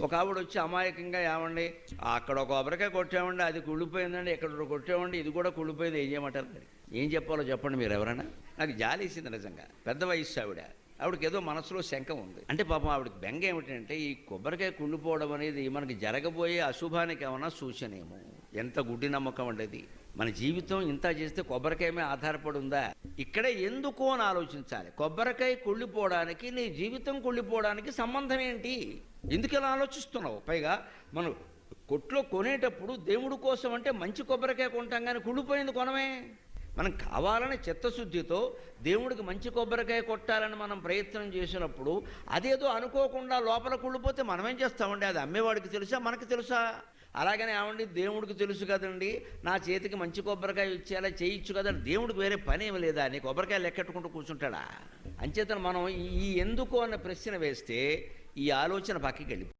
ఒక ఆవిడ వచ్చి అమాయకంగా ఏమండి అక్కడ ఒక కొబ్బరికాయ కొట్టామండి, అది కుళ్ళిపోయిందండి, ఇక్కడ కొట్టామండి, ఇది కూడా కుళ్ళిపోయింది, ఏం చేయమంటారు? మరి ఏం చెప్పాలో చెప్పండి మీరు ఎవరైనా. నాకు జాలేసింది నిజంగా. పెద్ద వయస్సు ఆవిడకి ఏదో మనసులో శంక ఉంది. అంటే పాపం ఆవిడకి బెంగ ఏమిటంటే ఈ కొబ్బరికాయ కుళ్ళిపోవడం అనేది మనకి జరగబోయే అశుభానికి ఏమన్నా సూచనేమో. ఎంత గుడ్డి నమ్మకం అండి అది. మన జీవితం ఇంత చేస్తే కొబ్బరికాయ మీద ఆధారపడి ఉందా? ఇక్కడే ఎందుకు అని ఆలోచించాలి. కొబ్బరికాయ కుళ్ళిపోవడానికి నీ జీవితం కుళ్ళిపోవడానికి సంబంధం ఏంటి? ఎందుకు ఇలా ఆలోచిస్తున్నావు? పైగా మనం కొట్లో కొనేటప్పుడు దేవుడి కోసం అంటే మంచి కొబ్బరికాయ కొంటాం, కానీ కుళ్ళిపోయింది కొనమే. మనం కావాలని చిత్తశుద్ధితో దేవుడికి మంచి కొబ్బరికాయ కొట్టాలని మనం ప్రయత్నం చేసినప్పుడు అదేదో అనుకోకుండా లోపల కుళ్ళిపోతే మనం ఏం చేస్తామండి? అది అమ్మేవాడికి తెలుసా, మనకు తెలుసా? అలాగనే ఏమండి, దేవుడికి తెలుసు కదండి, నా చేతికి మంచి కొబ్బరికాయ ఇచ్చేలా చేయొచ్చు కదా, దేవుడికి వేరే పని ఏమి లేదా? నీ కొబ్బరికాయ లెక్కెట్టుకుంటూ కూర్చుంటాడా? అంచేతను మనం ఈ ఎందుకు అన్న ప్రశ్న వేస్తే ఈ ఆలోచన పక్కకి వెళ్ళిపోతుంది.